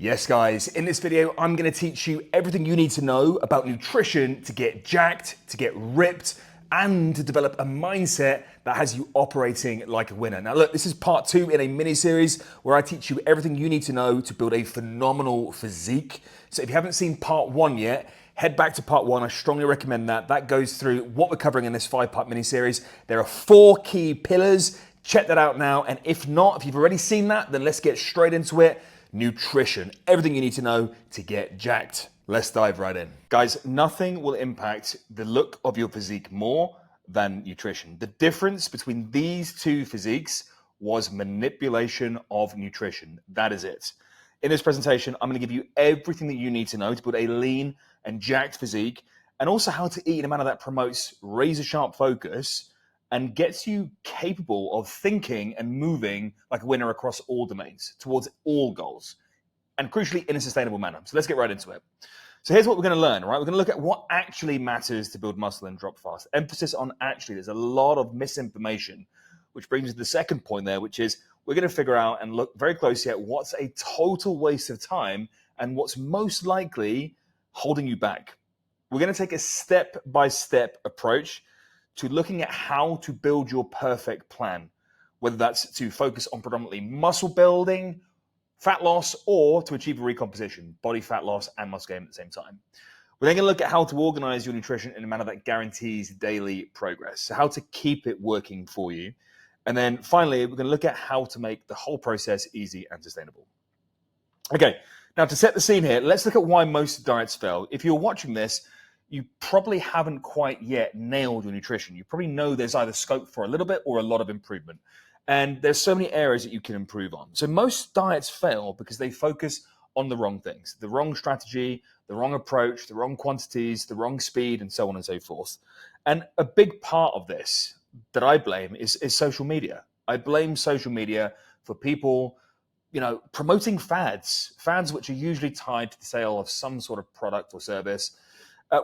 Yes, guys, in this video, I'm gonna teach you everything you need to know about nutrition to get jacked, to get ripped, and to develop a mindset that has you operating like a winner. Now look, this is part 2 in a mini series where I teach you everything you need to know to build a phenomenal physique. So if you haven't seen part 1 yet, head back to part 1. I strongly recommend that. That goes through what we're covering in this 5-part mini series. There are 4 key pillars. Check that out now. And if not, if you've already seen that, then let's get straight into it. Nutrition, everything you need to know to get jacked. Let's dive right in. Guys, nothing will impact the look of your physique more than nutrition. The difference between these two physiques was manipulation of nutrition. That is it. In this presentation, I'm going to give you everything that you need to know to build a lean and jacked physique, and also how to eat in a manner that promotes razor sharp focus and gets you capable of thinking and moving like a winner across all domains, towards all goals, and crucially in a sustainable manner. So let's get right into it. So here's what we're going to learn, right? We're going to look at what actually matters to build muscle and drop fast. Emphasis on actually. There's a lot of misinformation, which brings us to the second point there, which is we're going to figure out and look very closely at what's a total waste of time and what's most likely holding you back. We're going to take a step-by-step approach to looking at how to build your perfect plan, whether that's to focus on predominantly muscle building, fat loss, or to achieve a recomposition, body fat loss and muscle gain at the same time. We're then going to look at how to organize your nutrition in a manner that guarantees daily progress, so how to keep it working for you. And then finally, we're going to look at how to make the whole process easy and sustainable. Okay, now to set the scene here, let's look at why most diets fail. If you're watching this, you probably haven't quite yet nailed your nutrition. You probably know there's either scope for a little bit or a lot of improvement. And there's so many areas that you can improve on. So most diets fail because they focus on the wrong things, the wrong strategy, the wrong approach, the wrong quantities, the wrong speed, and so on and so forth. And a big part of this that I blame is social media. I blame social media for people, promoting fads which are usually tied to the sale of some sort of product or service,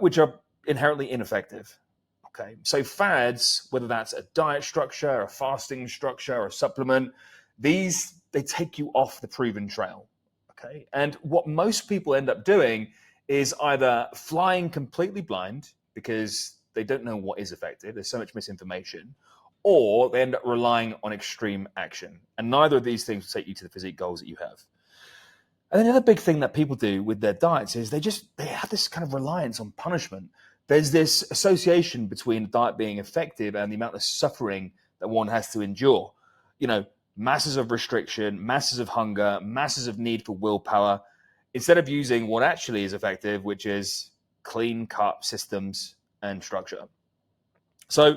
which are inherently ineffective. Okay, so fads, whether that's a diet structure, a fasting structure, a supplement, they take you off the proven trail. Okay, and what most people end up doing is either flying completely blind because they don't know what is effective. There's so much misinformation, or they end up relying on extreme action. And neither of these things will take you to the physique goals that you have. And then the other big thing that people do with their diets is they have this kind of reliance on punishment. There's this association between a diet being effective and the amount of suffering that one has to endure. Masses of restriction, masses of hunger, masses of need for willpower, instead of using what actually is effective, which is clean cut systems and structure. So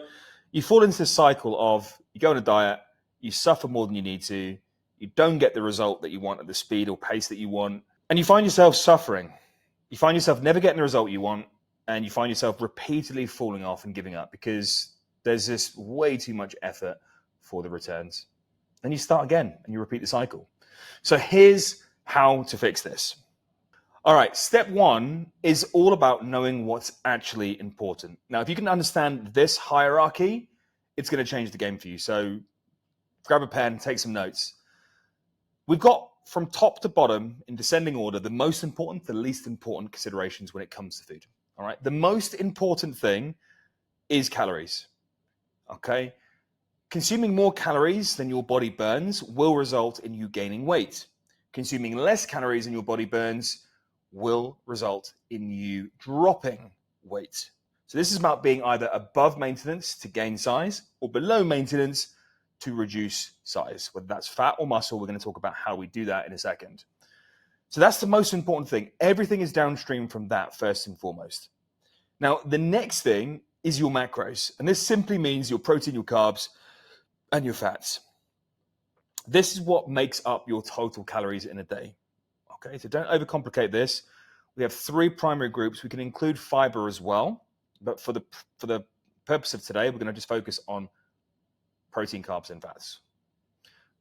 you fall into this cycle of you go on a diet, you suffer more than you need to, you don't get the result that you want at the speed or pace that you want, and you find yourself suffering. You find yourself never getting the result you want, and you find yourself repeatedly falling off and giving up because there's this way too much effort for the returns. Then you start again and you repeat the cycle. So here's how to fix this. All right, step 1 is all about knowing what's actually important. Now, if you can understand this hierarchy, it's going to change the game for you. So grab a pen, take some notes. We've got from top to bottom in descending order, the most important, the least important considerations when it comes to food. All right. The most important thing is calories. Okay. Consuming more calories than your body burns will result in you gaining weight. Consuming less calories than your body burns will result in you dropping weight. So this is about being either above maintenance to gain size or below maintenance to reduce size, whether that's fat or muscle. We're going to talk about how we do that in a second. So that's the most important thing. Everything is downstream from that first and foremost. Now, the next thing is your macros. And this simply means your protein, your carbs, and your fats. This is what makes up your total calories in a day. Okay, so don't overcomplicate this. We have 3 primary groups. We can include fiber as well. But for the purpose of today, we're going to just focus on protein, carbs, and fats.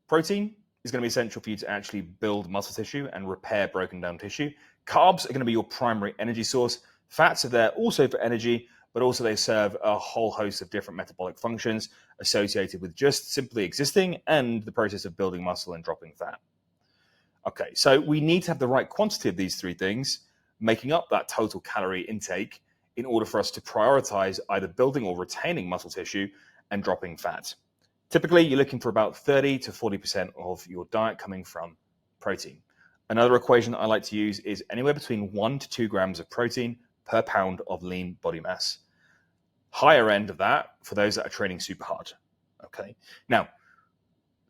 Protein is going to be essential for you to actually build muscle tissue and repair broken down tissue. Carbs are going to be your primary energy source. Fats are there also for energy, but also they serve a whole host of different metabolic functions associated with just simply existing and the process of building muscle and dropping fat. Okay, so we need to have the right quantity of these three things, making up that total calorie intake in order for us to prioritize either building or retaining muscle tissue and dropping fat. Typically, you're looking for about 30 to 40% of your diet coming from protein. Another equation that I like to use is anywhere between 1 to 2 grams of protein per pound of lean body mass. Higher end of that for those that are training super hard. Okay. Now,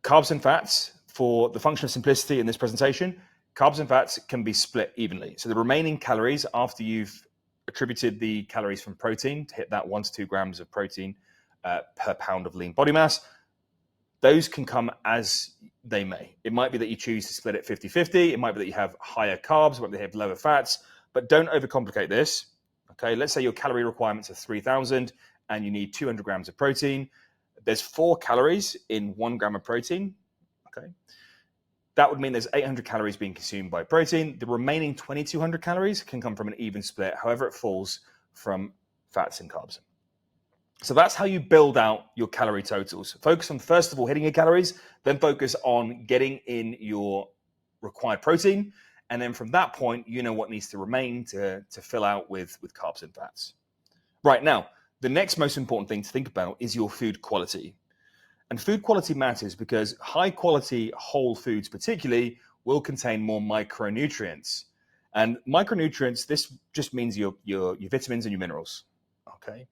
carbs and fats, for the function of simplicity in this presentation, carbs and fats can be split evenly. So the remaining calories after you've attributed the calories from protein to hit that 1 to 2 grams of protein per pound of lean body mass, those can come as they may. It might be that you choose to split it 50-50. It might be that you have higher carbs, it might be that you have lower fats, but don't overcomplicate this. Okay, let's say your calorie requirements are 3,000 and you need 200 grams of protein. There's 4 calories in 1 gram of protein. Okay, that would mean there's 800 calories being consumed by protein. The remaining 2,200 calories can come from an even split, however it falls, from fats and carbs. So that's how you build out your calorie totals. Focus on, first of all, hitting your calories, then focus on getting in your required protein. And then from that point, you know what needs to remain to fill out with carbs and fats. Right now, the next most important thing to think about is your food quality. And food quality matters because high quality whole foods particularly will contain more micronutrients. And micronutrients, this just means your vitamins and your minerals. Okay.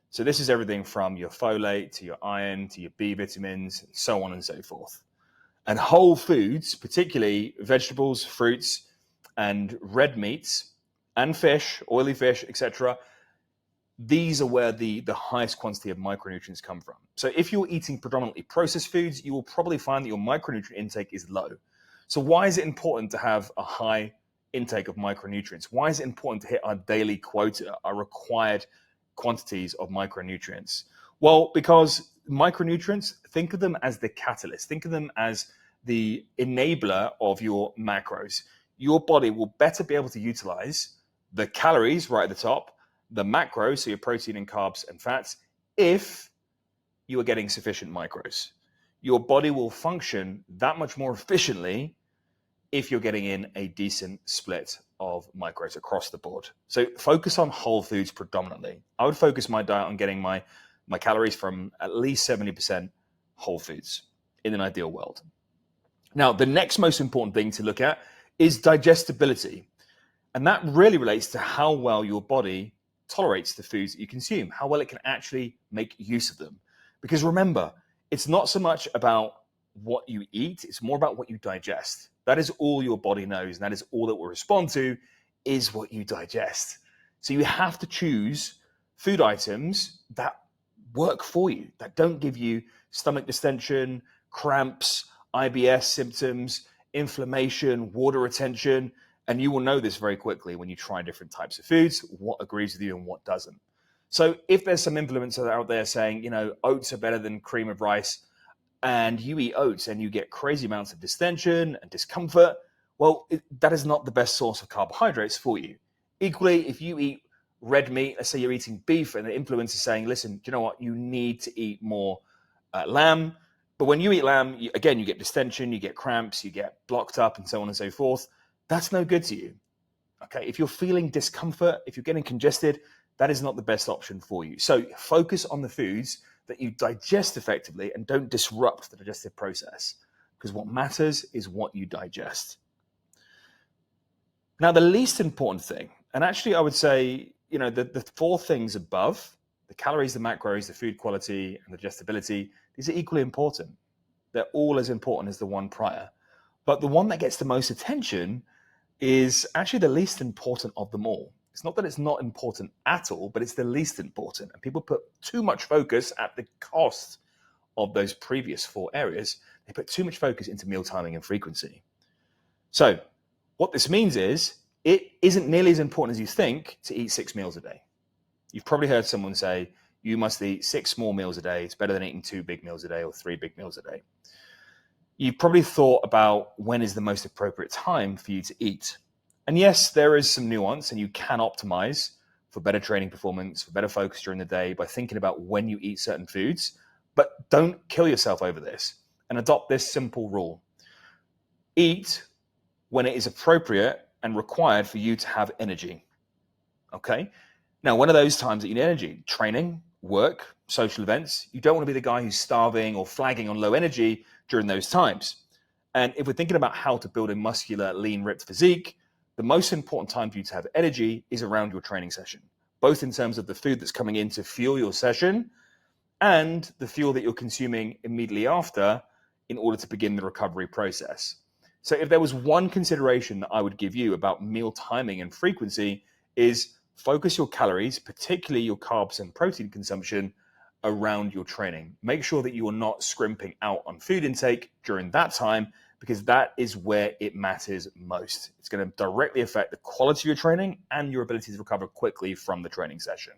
So this is everything from your folate to your iron to your B vitamins, and so on and so forth. And whole foods, particularly vegetables, fruits, and red meats, and fish, oily fish, etc., these are where the highest quantity of micronutrients come from. So if you're eating predominantly processed foods, you will probably find that your micronutrient intake is low. So why is it important to have a high intake of micronutrients? Why is it important to hit our daily quota, our required quantities of micronutrients? Well, because micronutrients, think of them as the catalyst. Think of them as the enabler of your macros. Your body will better be able to utilize the calories right at the top, the macros, so your protein and carbs and fats, if you are getting sufficient micros. Your body will function that much more efficiently if you're getting in a decent split of micros across the board. So focus on whole foods predominantly. I would focus my diet on getting my calories from at least 70% whole foods in an ideal world. Now, the next most important thing to look at is digestibility. And that really relates to how well your body tolerates the foods that you consume, how well it can actually make use of them. Because remember, it's not so much about what you eat, it's more about what you digest. That is all your body knows, and that is all that will respond to is what you digest. So you have to choose food items that work for you, that don't give you stomach distension, cramps, IBS symptoms, inflammation, water retention. And you will know this very quickly when you try different types of foods, what agrees with you and what doesn't. So if there's some influencers out there saying, oats are better than cream of rice, and you eat oats and you get crazy amounts of distension and discomfort, well, that is not the best source of carbohydrates for you. Equally, if you eat red meat, let's say you're eating beef, and the influencer is saying, listen, do you know what? You need to eat more lamb. But when you eat lamb, you get distension, you get cramps, you get blocked up, and so on and so forth. That's no good to you. Okay, if you're feeling discomfort, if you're getting congested, that is not the best option for you. So focus on the foods that you digest effectively and don't disrupt the digestive process, because what matters is what you digest. Now, the least important thing, and actually I would say, the 4 things above, the calories, the macros, the food quality, and the digestibility, these are equally important. They're all as important as the one prior. But the one that gets the most attention is actually the least important of them all. It's not that it's not important at all, but it's the least important. And people put too much focus at the cost of those previous 4 areas. They put too much focus into meal timing and frequency. So what this means is it isn't nearly as important as you think to eat 6 meals a day. You've probably heard someone say, you must eat 6 small meals a day. It's better than eating 2 big meals a day or 3 big meals a day. You've probably thought about when is the most appropriate time for you to eat. And yes, there is some nuance, and you can optimize for better training performance, for better focus during the day by thinking about when you eat certain foods. But don't kill yourself over this, and adopt this simple rule. Eat when it is appropriate and required for you to have energy. Okay? Now, when are those times that you need energy? Training, work, social events. You don't want to be the guy who's starving or flagging on low energy during those times. And if we're thinking about how to build a muscular, lean, ripped physique, the most important time for you to have energy is around your training session, both in terms of the food that's coming in to fuel your session and the fuel that you're consuming immediately after in order to begin the recovery process. So if there was one consideration that I would give you about meal timing and frequency is focus your calories, particularly your carbs and protein consumption, around your training. Make sure that you are not scrimping out on food intake during that time, because that is where it matters most. It's going to directly affect the quality of your training and your ability to recover quickly from the training session.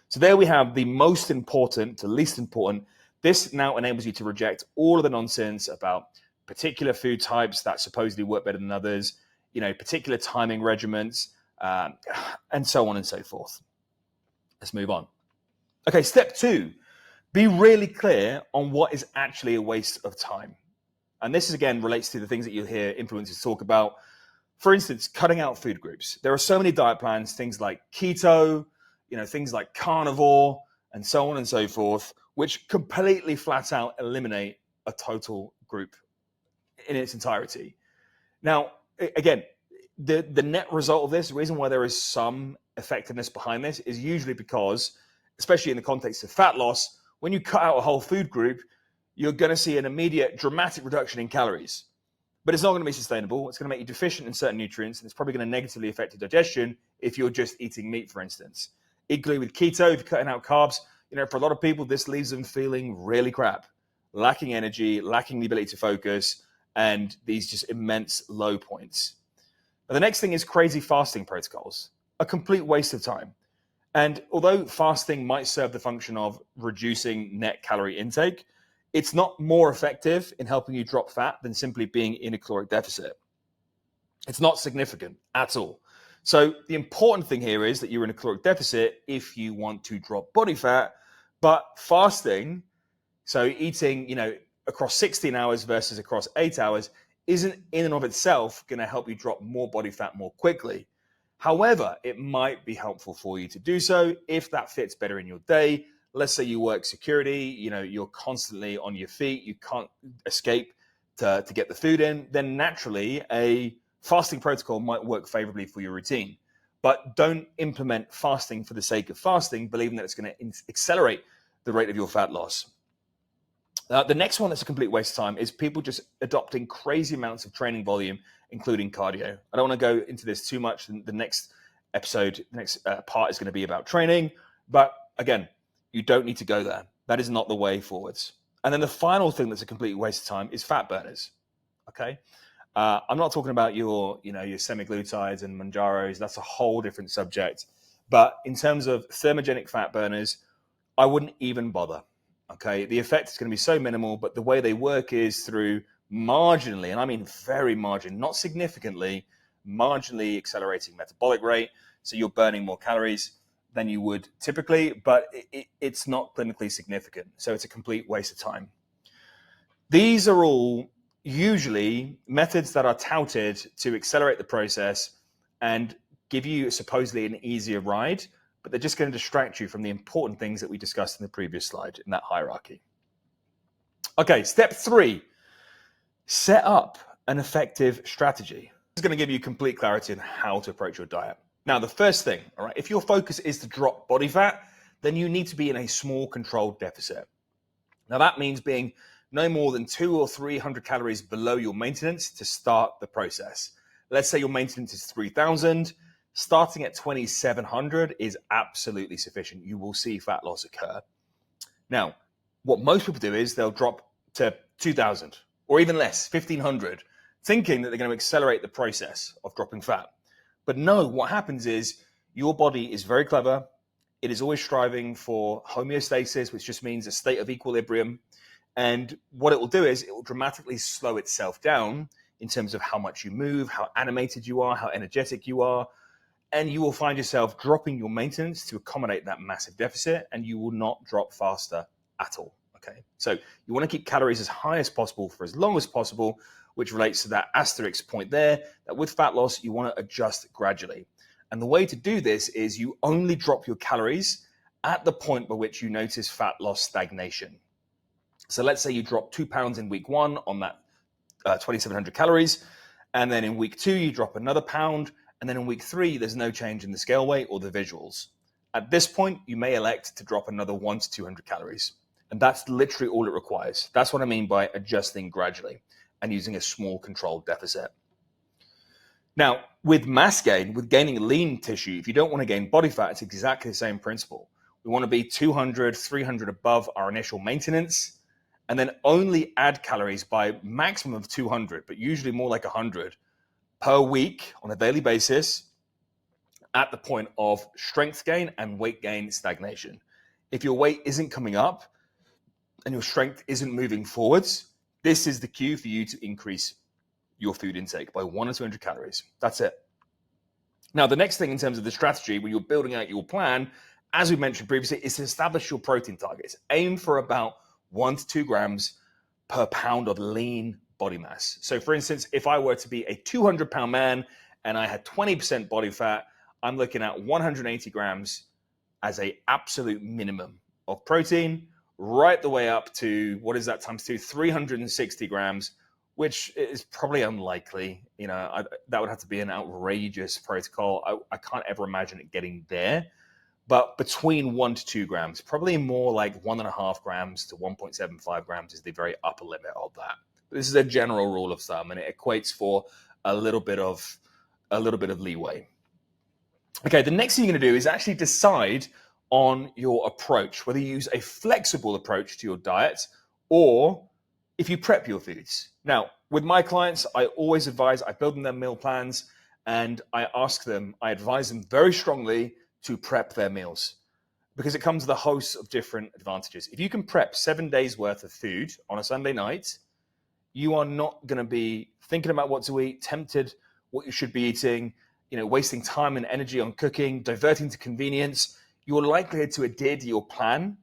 So there we have the most important to least important. This now enables you to reject all of the nonsense about particular food types that supposedly work better than others, particular timing regimens, and so on and so forth. Let's move on. Okay, step 2, be really clear on what is actually a waste of time. And this, again, relates to the things that you'll hear influencers talk about. For instance, cutting out food groups. There are so many diet plans, things like keto, things like carnivore, and so on and so forth, which completely flat out eliminate a total group in its entirety. Now, again, the net result of this, the reason why there is some effectiveness behind this is usually because, especially in the context of fat loss, when you cut out a whole food group, you're going to see an immediate dramatic reduction in calories. But it's not going to be sustainable. It's going to make you deficient in certain nutrients, and it's probably going to negatively affect your digestion if you're just eating meat, for instance. Equally with keto, if you're cutting out carbs, for a lot of people, this leaves them feeling really crap, lacking energy, lacking the ability to focus, and these just immense low points. But the next thing is crazy fasting protocols, a complete waste of time. And although fasting might serve the function of reducing net calorie intake, it's not more effective in helping you drop fat than simply being in a caloric deficit. It's not significant at all. So the important thing here is that you're in a caloric deficit if you want to drop body fat, but fasting, so eating, across 16 hours versus across 8 hours, isn't in and of itself going to help you drop more body fat more quickly. However, it might be helpful for you to do so if that fits better in your day. Let's say you work security, you're constantly on your feet, you can't escape to get the food in, then naturally a fasting protocol might work favorably for your routine. But don't implement fasting for the sake of fasting, believing that it's going to accelerate the rate of your fat loss. The next one that's a complete waste of time is people just adopting crazy amounts of training volume, including cardio. I don't want to go into this too much. The next episode, the next part is going to be about training. But again, you don't need to go there. That is not the way forwards. And then the final thing that's a complete waste of time is fat burners. Okay, I'm not talking about your semaglutides and Manjaros. That's a whole different subject. But in terms of thermogenic fat burners, I wouldn't even bother. Okay, the effect is going to be so minimal, but the way they work is through marginally, and I mean very marginally, not significantly, marginally accelerating metabolic rate. So you're burning more calories than you would typically, but it's not clinically significant. So it's a complete waste of time. These are all usually methods that are touted to accelerate the process and give you supposedly an easier ride, but they're just going to distract you from the important things that we discussed in the previous slide in that hierarchy. Okay, step 3, set up an effective strategy. This is going to give you complete clarity on how to approach your diet. Now, the first thing, all right, if your focus is to drop body fat, then you need to be in a small controlled deficit. Now, that means being no more than 200 or 300 calories below your maintenance to start the process. Let's say your maintenance is 3,000. Starting at 2,700 is absolutely sufficient. You will see fat loss occur. Now, what most people do is they'll drop to 2,000 or even less, 1,500, thinking that they're going to accelerate the process of dropping fat. But no, what happens is your body is very clever. It is always striving for homeostasis, which just means a state of equilibrium. And what it will do is it will dramatically slow itself down in terms of how much you move, how animated you are, how energetic you are. And you will find yourself dropping your maintenance to accommodate that massive deficit, and you will not drop faster at all. Okay, so you want to keep calories as high as possible for as long as possible, which relates to that asterisk point there, that with fat loss, you want to adjust gradually. And the way to do this is you only drop your calories at the point by which you notice fat loss stagnation. So let's say you drop 2 pounds in week 1 on that 2,700 calories, and then in week 2 you drop another pound, and then in week 3 there's no change in the scale weight or the visuals. At this point, you may elect to drop another 100 to 200 calories. And that's literally all it requires. That's what I mean by adjusting gradually and using a small controlled deficit. Now, with mass gain, with gaining lean tissue, if you don't want to gain body fat, it's exactly the same principle. We want to be 200, 300 above our initial maintenance, and then only add calories by maximum of 200, but usually more like 100 per week on a daily basis at the point of strength gain and weight gain stagnation. If your weight isn't coming up and your strength isn't moving forwards, this is the cue for you to increase your food intake by 100 or 200 calories. That's it. Now, the next thing in terms of the strategy when you're building out your plan, as we mentioned previously, is to establish your protein targets. Aim for about 1 to 2 grams per pound of lean body mass. So for instance, if I were to be a 200-pound man and I had 20% body fat, I'm looking at 180 grams as an absolute minimum of protein, right the way up to, what is that times 2? 360 grams, which is probably unlikely. That would have to be an outrageous protocol. I can't ever imagine it getting there. But between 1 to 2 grams, probably more like 1.5 grams to 1.75 grams is the very upper limit of that. This is a general rule of thumb, and it equates for a little bit of leeway. Okay, the next thing you're going to do is actually decide on your approach, whether you use a flexible approach to your diet or if you prep your foods. Now, with my clients, I always advise, I build them their meal plans, and I advise them very strongly to prep their meals because it comes with a host of different advantages. If you can prep 7 days worth of food on a Sunday night, you are not going to be thinking about what to eat, tempted what you should be eating, wasting time and energy on cooking, diverting to convenience. Your likelihood to adhere to your plan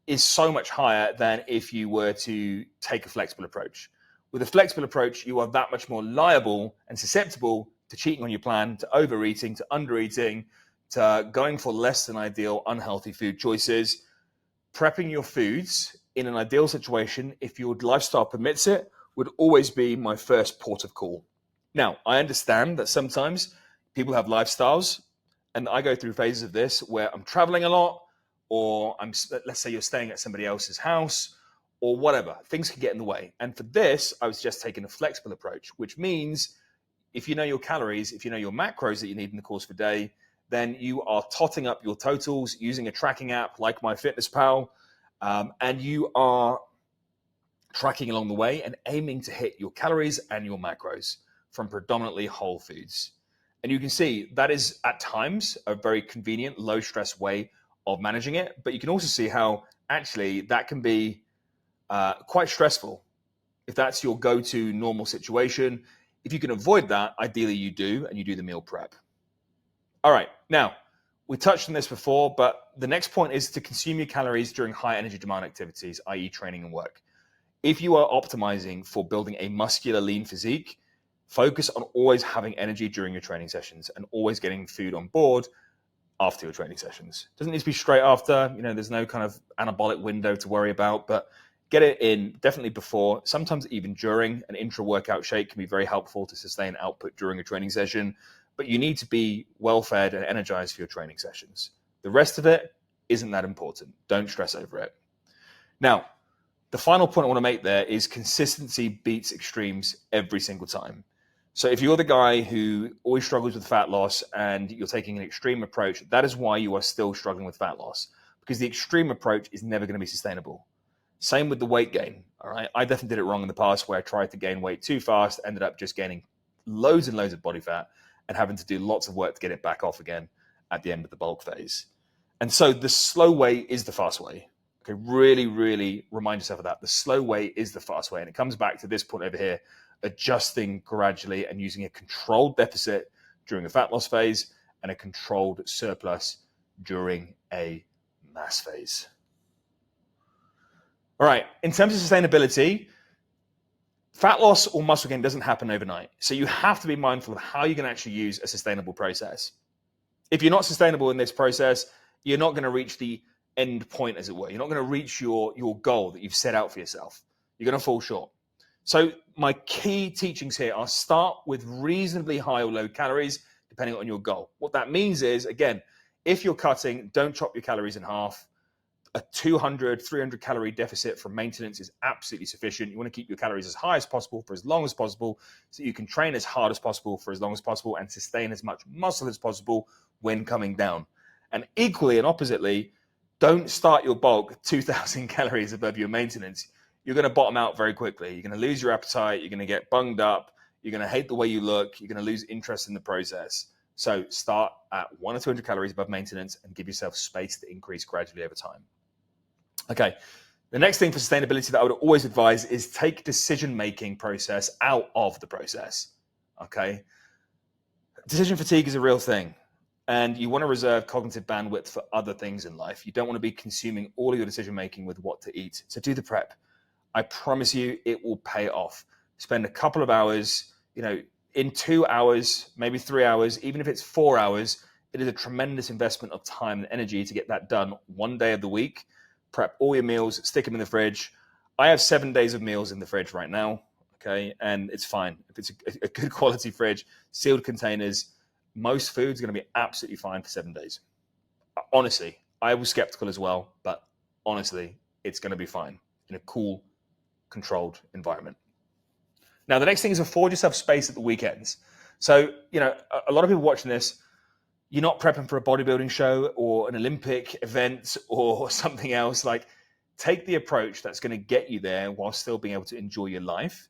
is so much higher than if you were to take a flexible approach. With a flexible approach, you are that much more liable and susceptible to cheating on your plan, to overeating, to undereating, to going for less than ideal unhealthy food choices. Prepping your foods in an ideal situation, if your lifestyle permits it, would always be my first port of call. Now, I understand that sometimes people have lifestyles, and I go through phases of this where I'm traveling a lot, or let's say you're staying at somebody else's house, or whatever. Things can get in the way. And for this, I was just taking a flexible approach, which means if you know your calories, if you know your macros that you need in the course of a day, then you are totting up your totals using a tracking app like MyFitnessPal, and you are tracking along the way and aiming to hit your calories and your macros from predominantly whole foods. And you can see that is at times a very convenient, low stress way of managing it. But you can also see how actually that can be quite stressful if that's your go-to normal situation. If you can avoid that, ideally you do, and you do the meal prep. All right, now we touched on this before, but the next point is to consume your calories during high energy demand activities, i.e. training and work. If you are optimizing for building a muscular lean physique, focus on always having energy during your training sessions and always getting food on board after your training sessions. Doesn't need to be straight after, there's no kind of anabolic window to worry about, but get it in definitely before, sometimes even during. An intra-workout shake can be very helpful to sustain output during a training session, but you need to be well-fed and energized for your training sessions. The rest of it isn't that important. Don't stress over it. Now, the final point I want to make there is consistency beats extremes every single time. So if you're the guy who always struggles with fat loss and you're taking an extreme approach, that is why you are still struggling with fat loss, because the extreme approach is never going to be sustainable. Same with the weight gain. All right, I definitely did it wrong in the past where I tried to gain weight too fast, ended up just gaining loads and loads of body fat and having to do lots of work to get it back off again at the end of the bulk phase. And so the slow way is the fast way. Okay, really, really remind yourself of that. The slow way is the fast way. And it comes back to this point over here, adjusting gradually and using a controlled deficit during a fat loss phase and a controlled surplus during a mass phase. All right, in terms of sustainability, Fat loss or muscle gain doesn't happen overnight. So you have to be mindful of how you can actually use a sustainable process. If you're not sustainable in this process, you're not going to reach the end point, as it were. You're not going to reach your goal that you've set out for yourself. You're going to fall short. So my key teachings here are start with reasonably high or low calories, depending on your goal. What that means is, again, if you're cutting, don't chop your calories in half. A 200, 300 calorie deficit for maintenance is absolutely sufficient. You want to keep your calories as high as possible for as long as possible so you can train as hard as possible for as long as possible and sustain as much muscle as possible when coming down. And equally and oppositely, don't start your bulk 2,000 calories above your maintenance. You're going to bottom out very quickly. You're going to lose your appetite. You're going to get bunged up. You're going to hate the way you look. You're going to lose interest in the process. So start at 100 or 200 calories above maintenance and give yourself space to increase gradually over time. Okay, the next thing for sustainability that I would always advise is take decision-making process out of the process, okay? Decision fatigue is a real thing, and you want to reserve cognitive bandwidth for other things in life. You don't want to be consuming all of your decision-making with what to eat. So do the prep. I promise you it will pay off. Spend a couple of hours, in 2 hours, maybe 3 hours, even if it's 4 hours, it is a tremendous investment of time and energy to get that done one day of the week. Prep all your meals, stick them in the fridge. I have 7 days of meals in the fridge right now, okay? And it's fine. If it's a good quality fridge, sealed containers, most food's gonna be absolutely fine for 7 days. Honestly, I was skeptical as well, but honestly, it's gonna be fine in a cool, controlled environment. Now, the next thing is afford yourself space at the weekends. So, a lot of people watching this, you're not prepping for a bodybuilding show or an Olympic event or something else. Like, take the approach that's going to get you there while still being able to enjoy your life.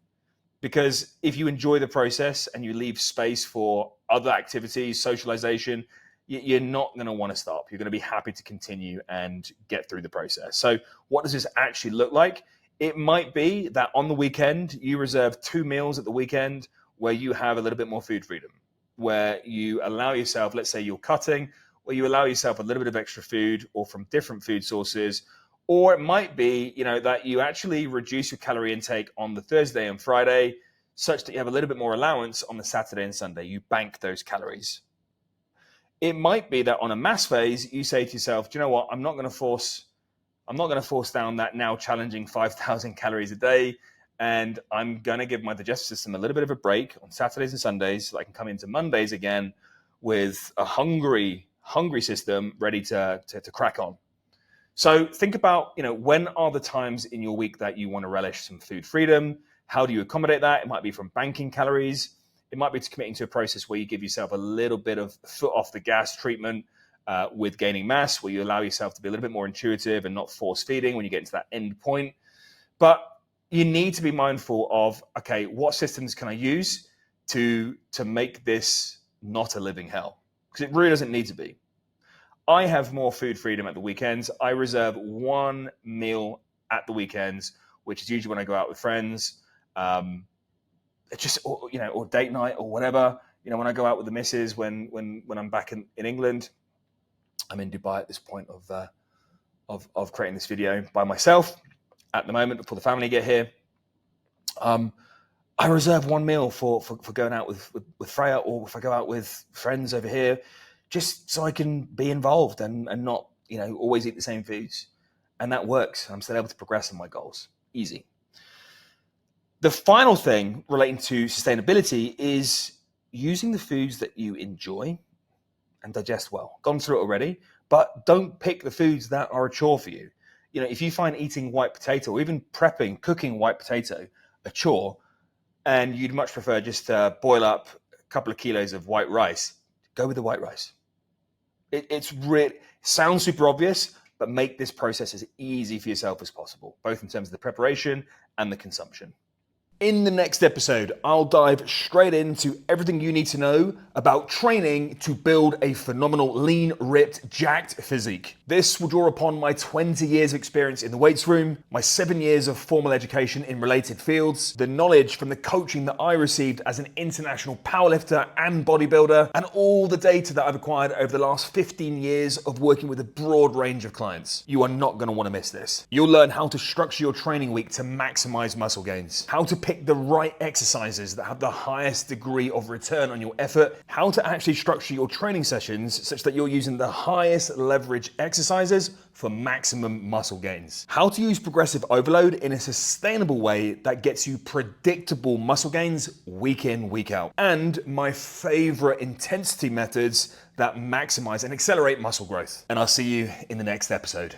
Because if you enjoy the process and you leave space for other activities, socialization, you're not going to want to stop. You're going to be happy to continue and get through the process. So what does this actually look like? It might be that on the weekend, you reserve 2 meals at the weekend where you have a little bit more food freedom, where you allow yourself, let's say you're cutting, where you allow yourself a little bit of extra food or from different food sources. Or it might be, that you actually reduce your calorie intake on the Thursday and Friday such that you have a little bit more allowance on the Saturday and Sunday. You bank those calories. It might be that on a mass phase, you say to yourself, do you know what? I'm not going to force down that now challenging 5,000 calories a day. And I'm going to give my digestive system a little bit of a break on Saturdays and Sundays so I can come into Mondays again with a hungry system ready to crack on. So think about, when are the times in your week that you want to relish some food freedom? How do you accommodate that? It might be from banking calories. It might be to committing to a process where you give yourself a little bit of foot off the gas treatment with gaining mass, where you allow yourself to be a little bit more intuitive and not force feeding when you get to that end point. But you need to be mindful of, okay, what systems can I use to make this not a living hell? Because it really doesn't need to be. I have more food freedom at the weekends. I reserve 1 meal at the weekends, which is usually when I go out with friends, or date night or whatever. When I go out with the missus, when I'm back in England. I'm in Dubai at this point of creating this video by myself at the moment before the family get here. I reserve 1 meal for going out with Freya, or if I go out with friends over here, just so I can be involved and not, always eat the same foods. And that works. I'm still able to progress on my goals. Easy. The final thing relating to sustainability is using the foods that you enjoy and digest well. Gone through it already, but don't pick the foods that are a chore for you. If you find eating white potato or even cooking white potato a chore, and you'd much prefer just to boil up a couple of kilos of white rice, go with the white rice. It sounds super obvious, but make this process as easy for yourself as possible, both in terms of the preparation and the consumption. In the next episode, I'll dive straight into everything you need to know about training to build a phenomenal, lean, ripped, jacked physique. This will draw upon my 20 years of experience in the weights room, my 7 years of formal education in related fields, the knowledge from the coaching that I received as an international powerlifter and bodybuilder, and all the data that I've acquired over the last 15 years of working with a broad range of clients. You are not going to want to miss this. You'll learn how to structure your training week to maximize muscle gains, how to pick pick the right exercises that have the highest degree of return on your effort, how to actually structure your training sessions such that you're using the highest leverage exercises for maximum muscle gains, how to use progressive overload in a sustainable way that gets you predictable muscle gains week in, week out, and my favorite intensity methods that maximize and accelerate muscle growth. And I'll see you in the next episode.